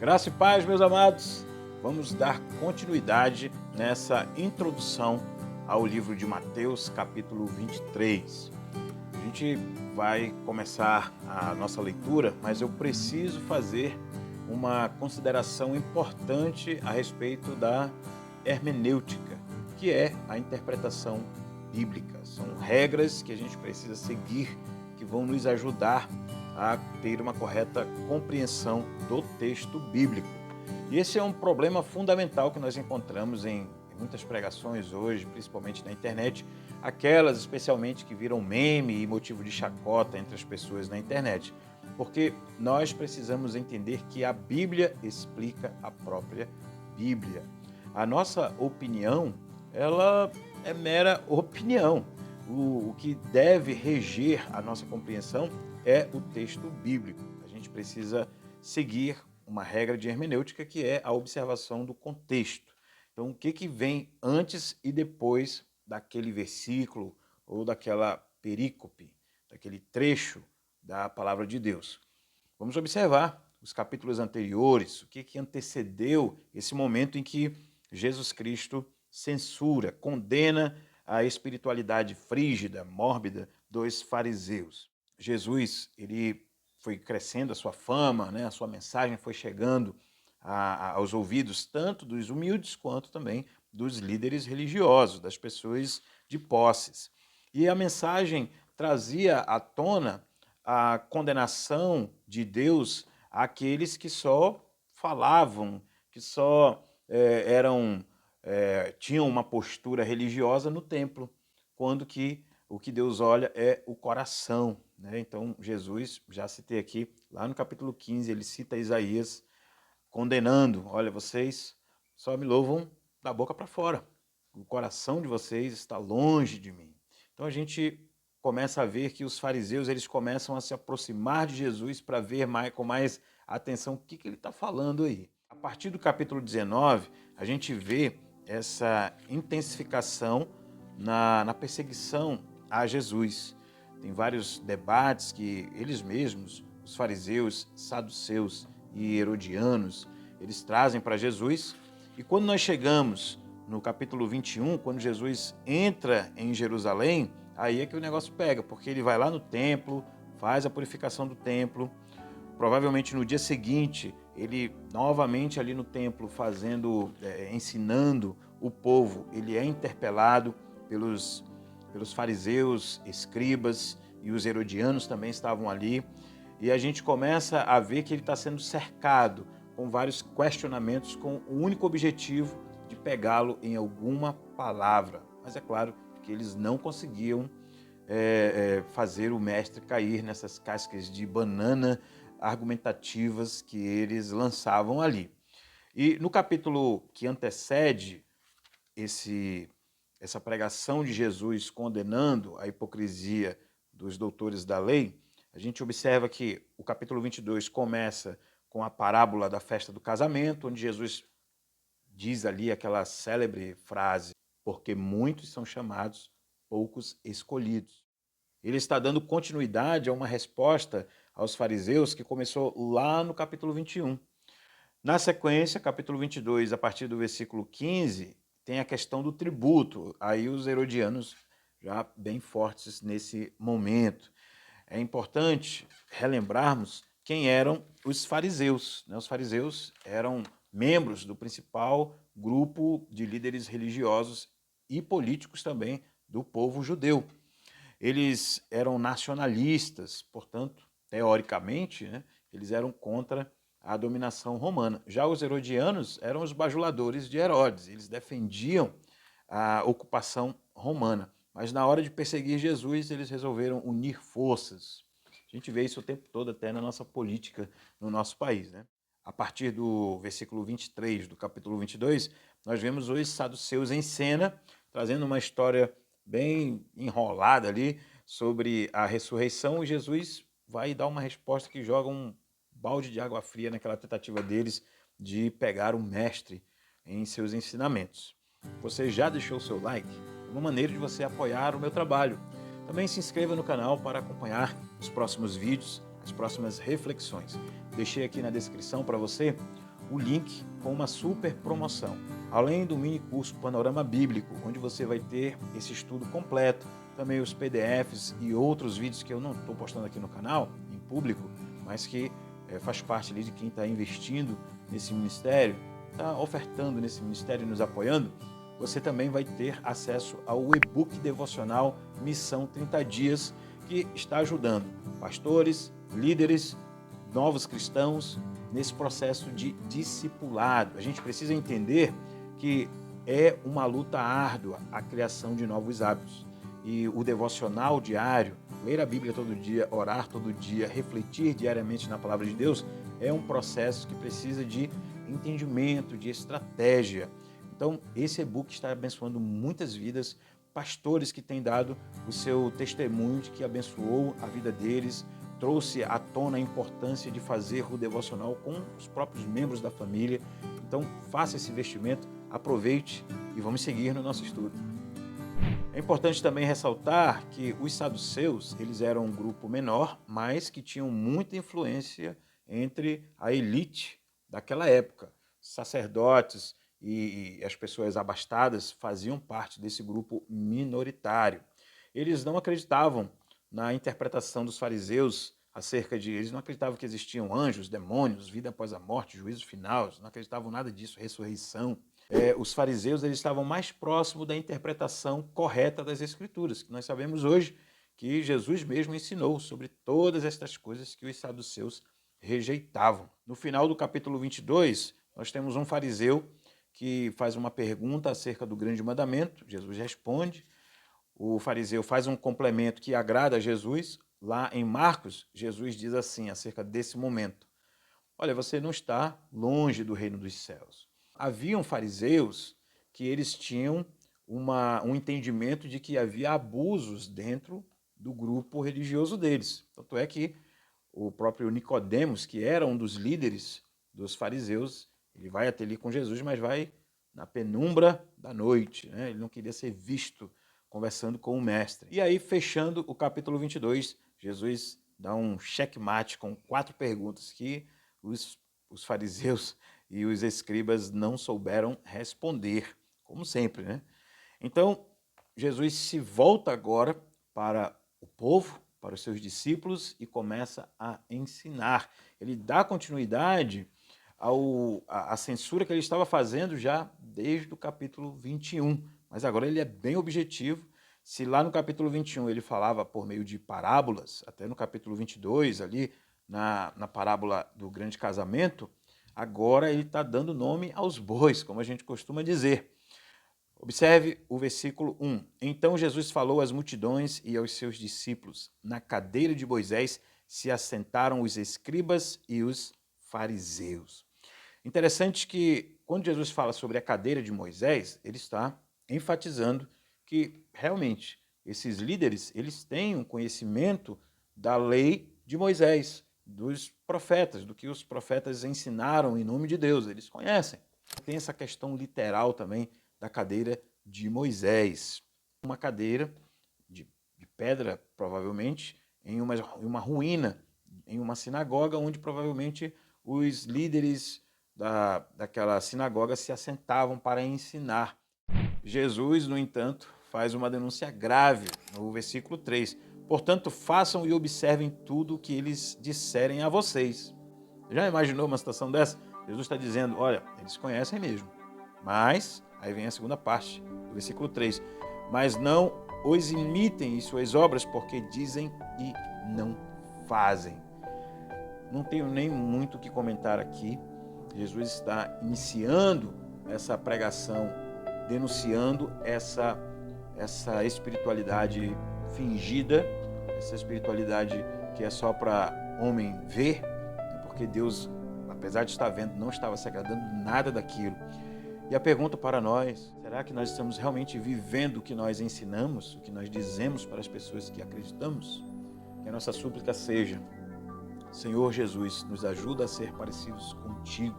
Graça e paz, meus amados. Vamos dar continuidade nessa introdução ao livro de Mateus, capítulo 23. A gente vai começar a nossa leitura, mas eu preciso fazer uma consideração importante a respeito da hermenêutica, que é a interpretação bíblica. São regras que a gente precisa seguir, que vão nos ajudar a ter uma correta compreensão do texto bíblico. E esse é um problema fundamental que nós encontramos em muitas pregações hoje, principalmente na internet, aquelas especialmente que viram meme e motivo de chacota entre as pessoas na internet. Porque nós precisamos entender que a Bíblia explica a própria Bíblia. A nossa opinião, ela é mera opinião. O que deve reger a nossa compreensão é o texto bíblico. A gente precisa seguir uma regra de hermenêutica que é a observação do contexto. Então, o que vem antes e depois daquele versículo ou daquela perícope, daquele trecho da palavra de Deus? Vamos observar os capítulos anteriores, o que antecedeu esse momento em que Jesus Cristo censura, condena a espiritualidade frígida, mórbida dos fariseus. Jesus, ele foi crescendo a sua fama, né? A sua mensagem foi chegando aos ouvidos tanto dos humildes quanto também dos líderes religiosos, das pessoas de posses. E a mensagem trazia à tona a condenação de Deus àqueles que só falavam, que só tinham uma postura religiosa no templo, quando que o que Deus olha é o coração, né? Então, Jesus, já citei aqui, lá no capítulo 15, ele cita Isaías condenando: olha, vocês só me louvam da boca para fora, o coração de vocês está longe de mim. Então, a gente começa a ver que os fariseus, eles começam a se aproximar de Jesus para ver com mais atenção o que ele está falando aí. A partir do capítulo 19, a gente vê essa intensificação na perseguição a Jesus. Tem vários debates que eles mesmos, os fariseus, saduceus e herodianos, eles trazem para Jesus. E quando nós chegamos no capítulo 21, quando Jesus entra em Jerusalém, aí é que o negócio pega, porque ele vai lá no templo, faz a purificação do templo. Provavelmente no dia seguinte, ele novamente ali no templo ensinando o povo, ele é interpelado pelos fariseus, escribas, e os herodianos também estavam ali. E a gente começa a ver que ele está sendo cercado com vários questionamentos, com o único objetivo de pegá-lo em alguma palavra. Mas é claro que eles não conseguiam fazer o mestre cair nessas cascas de banana argumentativas que eles lançavam ali. E no capítulo que antecede essa pregação de Jesus condenando a hipocrisia dos doutores da lei, a gente observa que o capítulo 22 começa com a parábola da festa do casamento, onde Jesus diz ali aquela célebre frase: porque muitos são chamados, poucos escolhidos. Ele está dando continuidade a uma resposta aos fariseus que começou lá no capítulo 21. Na sequência, capítulo 22, a partir do versículo 15, tem a questão do tributo. Aí os herodianos já bem fortes nesse momento. É importante relembrarmos quem eram os fariseus. Os fariseus eram membros do principal grupo de líderes religiosos e políticos também do povo judeu. Eles eram nacionalistas, portanto, teoricamente, né, eles eram contra a dominação romana. Já os herodianos eram os bajuladores de Herodes, eles defendiam a ocupação romana. Mas na hora de perseguir Jesus, eles resolveram unir forças. A gente vê isso o tempo todo até na nossa política no nosso país, né? A partir do versículo 23 do capítulo 22, nós vemos os saduceus em cena, trazendo uma história bem enrolada ali sobre a ressurreição, e Jesus vai dar uma resposta que joga um balde de água fria naquela tentativa deles de pegar o mestre em seus ensinamentos. Você já deixou o seu like? É uma maneira de você apoiar o meu trabalho. Também se inscreva no canal para acompanhar os próximos vídeos, as próximas reflexões. Deixei aqui na descrição para você o link com uma super promoção. Além do mini curso Panorama Bíblico, onde você vai ter esse estudo completo, também os PDFs e outros vídeos que eu não estou postando aqui no canal, em público, mas que faz parte ali de quem está investindo nesse ministério, está ofertando nesse ministério e nos apoiando. Você também vai ter acesso ao e-book devocional Missão 30 Dias, que está ajudando pastores, líderes, novos cristãos nesse processo de discipulado. A gente precisa entender que é uma luta árdua a criação de novos hábitos. E o devocional diário, ler a Bíblia todo dia, orar todo dia, refletir diariamente na palavra de Deus, é um processo que precisa de entendimento, de estratégia. Então, esse e-book está abençoando muitas vidas, pastores que têm dado o seu testemunho de que abençoou a vida deles, trouxe à tona a importância de fazer o devocional com os próprios membros da família. Então, faça esse investimento, aproveite e vamos seguir no nosso estudo. É importante também ressaltar que os saduceus, eles eram um grupo menor, mas que tinham muita influência entre a elite daquela época. Sacerdotes e as pessoas abastadas faziam parte desse grupo minoritário. Eles não acreditavam na interpretação dos fariseus eles não acreditavam que existiam anjos, demônios, vida após a morte, juízo final, eles não acreditavam nada disso, ressurreição. Os fariseus eles estavam mais próximos da interpretação correta das Escrituras, que nós sabemos hoje que Jesus mesmo ensinou sobre todas estas coisas que os saduceus rejeitavam. No final do capítulo 22, nós temos um fariseu que faz uma pergunta acerca do grande mandamento, Jesus responde, o fariseu faz um complemento que agrada a Jesus. Lá em Marcos, Jesus diz assim acerca desse momento: olha, você não está longe do reino dos céus. Haviam fariseus que eles tinham um entendimento de que havia abusos dentro do grupo religioso deles. Tanto é que o próprio Nicodemos, que era um dos líderes dos fariseus, ele vai até ali com Jesus, mas vai na penumbra da noite, né? Ele não queria ser visto conversando com o mestre. E aí, fechando o capítulo 22, Jesus dá um checkmate com 4 perguntas que os fariseus e os escribas não souberam responder, como sempre, né? Então, Jesus se volta agora para o povo, para os seus discípulos e começa a ensinar. Ele dá continuidade à censura que ele estava fazendo já desde o capítulo 21, mas agora ele é bem objetivo. Se lá no capítulo 21 ele falava por meio de parábolas, até no capítulo 22, ali na parábola do grande casamento, agora ele está dando nome aos bois, como a gente costuma dizer. Observe o versículo 1. Então Jesus falou às multidões e aos seus discípulos. Na cadeira de Moisés se assentaram os escribas e os fariseus. Interessante que quando Jesus fala sobre a cadeira de Moisés, ele está enfatizando que realmente esses líderes eles têm um conhecimento da lei de Moisés, dos profetas, do que os profetas ensinaram em nome de Deus, eles conhecem. Tem essa questão literal também da cadeira de Moisés. Uma cadeira de pedra, provavelmente, em uma ruína, em uma sinagoga, onde provavelmente os líderes daquela sinagoga se assentavam para ensinar. Jesus, no entanto, faz uma denúncia grave no versículo 3. Portanto, façam e observem tudo o que eles disserem a vocês. Já imaginou uma situação dessa? Jesus está dizendo, olha, eles conhecem mesmo, mas, aí vem a segunda parte do versículo 3, mas não os imitem em suas obras, porque dizem e não fazem. Não tenho nem muito o que comentar aqui. Jesus está iniciando essa pregação, denunciando essa espiritualidade fingida, essa espiritualidade que é só para homem ver, porque Deus, apesar de estar vendo, não estava se agradando nada daquilo. E a pergunta para nós, será que nós estamos realmente vivendo o que nós ensinamos, o que nós dizemos para as pessoas que acreditamos? Que a nossa súplica seja: Senhor Jesus, nos ajuda a ser parecidos contigo,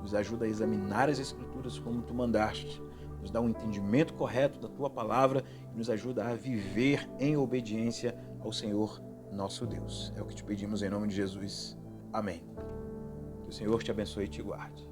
nos ajuda a examinar as Escrituras como tu mandaste, nos dá um entendimento correto da tua palavra e nos ajuda a viver em obediência ao Senhor nosso Deus. É o que te pedimos em nome de Jesus. Amém. Que o Senhor te abençoe e te guarde.